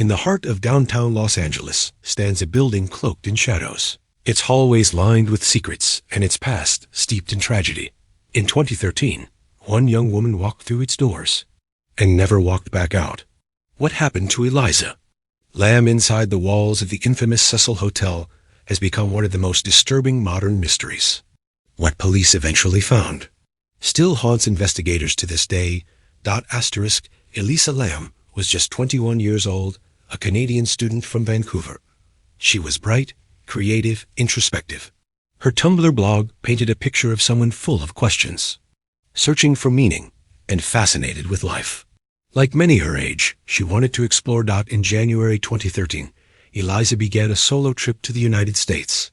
In the heart of downtown Los Angeles stands a building cloaked in shadows, its hallways lined with secrets and its past steeped in tragedy. In 2013, one young woman walked through its doors and never walked back out. What happened to Eliza Lamb inside the walls of the infamous Cecil Hotel has become one of the most disturbing modern mysteries. What police eventually found still haunts investigators to this day. Eliza Lamb was just 21 years old, a Canadian student from Vancouver. She was bright, creative, introspective. Her Tumblr blog painted a picture of someone full of questions, searching for meaning and fascinated with life. Like many her age, she wanted to explore. In January 2013, Eliza began a solo trip to the United States.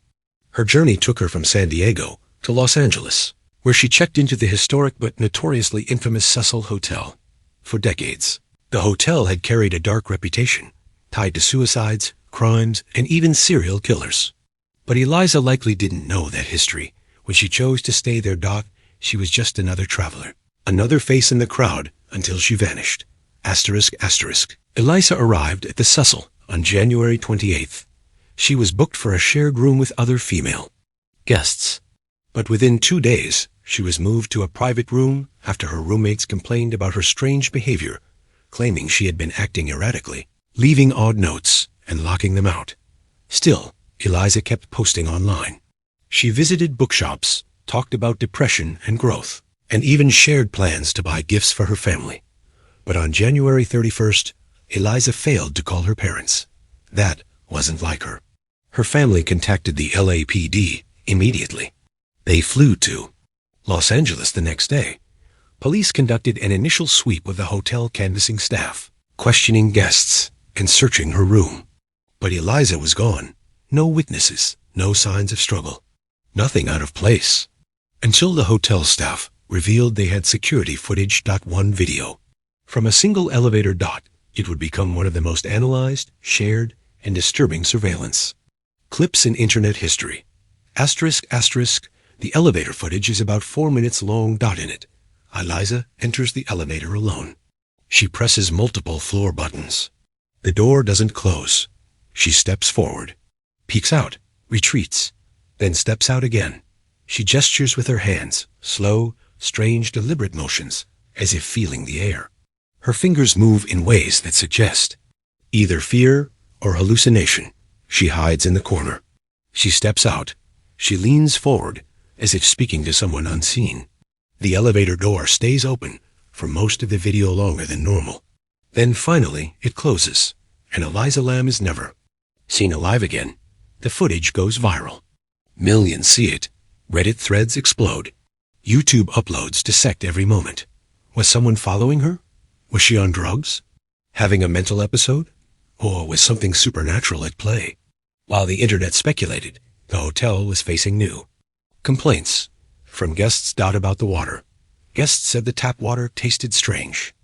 Her journey took her from San Diego to Los Angeles, where she checked into the historic but notoriously infamous Cecil Hotel. For decades, the hotel had carried a dark reputation, tied to suicides, crimes, and even serial killers. But Eliza likely didn't know that history. When she chose to stay there, she was just another traveler, another face in the crowd until she vanished. Eliza arrived at the Cecil on January 28th. She was booked for a shared room with other female guests. But within 2 days, she was moved to a private room after her roommates complained about her strange behavior, claiming she had been acting erratically, leaving odd notes and locking them out. Still, Eliza kept posting online. She visited bookshops, talked about depression and growth, and even shared plans to buy gifts for her family. But on January 31st, Eliza failed to call her parents. That wasn't like her. Her family contacted the LAPD immediately. They flew to Los Angeles the next day. Police conducted an initial sweep of the hotel canvassing staff, questioning guests and searching her room. But Eliza was gone. No witnesses, no signs of struggle, nothing out of place. Until the hotel staff revealed they had security footage. One video from a single elevator. It would become one of the most analyzed, shared, and disturbing surveillance clips in internet history. The elevator footage is about 4 minutes long. In it, Eliza enters the elevator alone. She presses multiple floor buttons. The door doesn't close. She steps forward, peeks out, retreats, then steps out again. She gestures with her hands, slow, strange, deliberate motions, as if feeling the air. Her fingers move in ways that suggest either fear or hallucination. She hides in the corner. She steps out. She leans forward, as if speaking to someone unseen. The elevator door stays open for most of the video, longer than normal. Then finally, it closes, and Eliza Lamb is never seen alive again. The footage goes viral. Millions see it. Reddit threads explode. YouTube uploads dissect every moment. Was someone following her? Was she on drugs? Having a mental episode? Or was something supernatural at play? While the internet speculated, the hotel was facing new complaints from guests. About the water. Guests said the tap water tasted strange,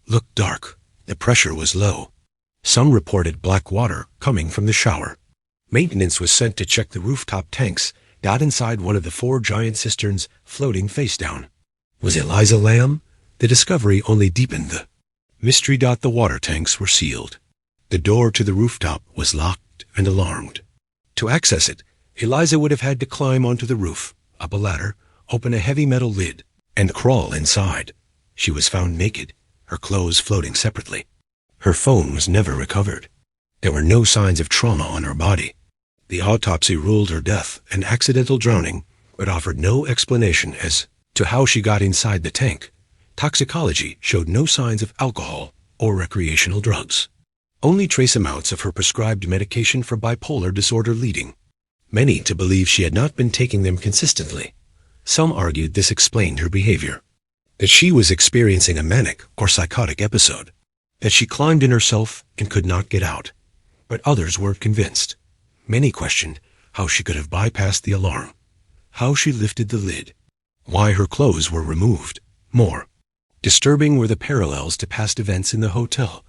looked dark, the pressure was low. Some reported black water coming from the shower. Maintenance was sent to check the rooftop tanks. Inside one of the 4 giant cisterns floating face down. Was Eliza Lamb? The discovery only deepened the mystery. The water tanks were sealed. The door to the rooftop was locked and alarmed. To access it, Eliza would have had to climb onto the roof, up a ladder, open a heavy metal lid, and crawl inside. She was found naked, her clothes floating separately. Her phone was never recovered. There were no signs of trauma on her body. The autopsy ruled her death an accidental drowning, but offered no explanation as to how she got inside the tank. Toxicology showed no signs of alcohol or recreational drugs. Only trace amounts of her prescribed medication for bipolar disorder, leading many to believe she had not been taking them consistently. Some argued this explained her behavior, that she was experiencing a manic or psychotic episode, that she climbed in herself and could not get out. But others weren't convinced. Many questioned how she could have bypassed the alarm, how she lifted the lid, why her clothes were removed. More disturbing were the parallels to past events in the hotel.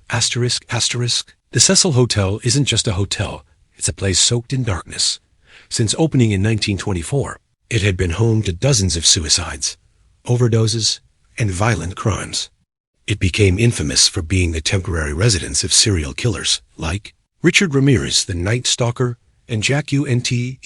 The Cecil Hotel isn't just a hotel, it's a place soaked in darkness. Since opening in 1924, it had been home to dozens of suicides, overdoses, and violent crimes. It became infamous for being the temporary residence of serial killers like Richard Ramirez, the Night Stalker, and Jack Unterweger.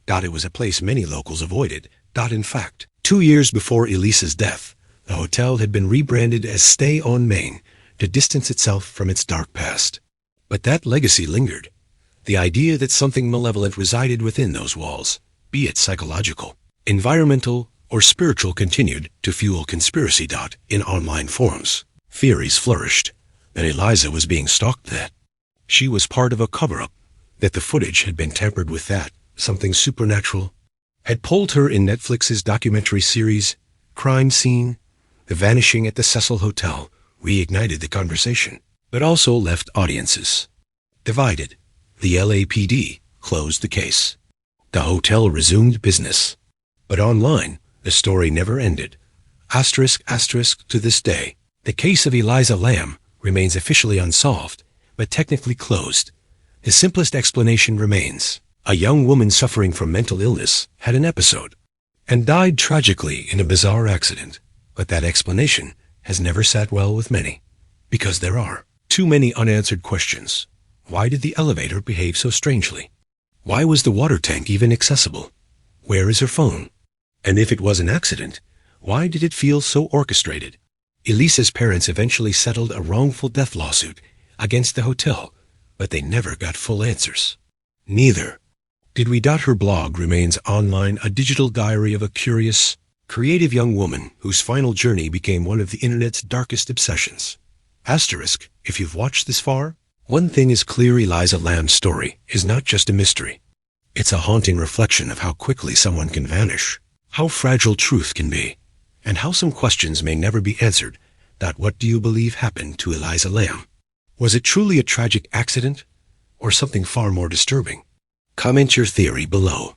It was a place many locals avoided. In fact, 2 years before Elisa's death, the hotel had been rebranded as Stay on Main to distance itself from its dark past. But that legacy lingered. The idea that something malevolent resided within those walls, be it psychological, environmental, or spiritual, continued to fuel conspiracy. In online forums, theories flourished, and Eliza was being stalked, that she was part of a cover-up, that the footage had been tampered with, that something supernatural had pulled her in Netflix's documentary series, Crime Scene. The vanishing at the Cecil Hotel reignited the conversation, but also left audiences divided. The LAPD closed the case. The hotel resumed business. But online, the story never ended. To this day, the case of Eliza Lamb remains officially unsolved, but technically closed. The simplest explanation remains: a young woman suffering from mental illness had an episode and died tragically in a bizarre accident. But that explanation has never sat well with many, because there are too many unanswered questions. Why did the elevator behave so strangely? Why was the water tank even accessible? Where is her phone? And if it was an accident, why did it feel so orchestrated? Elisa's parents eventually settled a wrongful death lawsuit against the hotel, but they never got full answers. Neither did we. Her blog remains online, a digital diary of a curious, creative young woman whose final journey became one of the internet's darkest obsessions. If you've watched this far, one thing is clear: Eliza Lamb's story is not just a mystery. It's a haunting reflection of how quickly someone can vanish, how fragile truth can be, and how some questions may never be answered. What do you believe happened to Eliza Lamb? Was it truly a tragic accident, or something far more disturbing? Comment your theory below.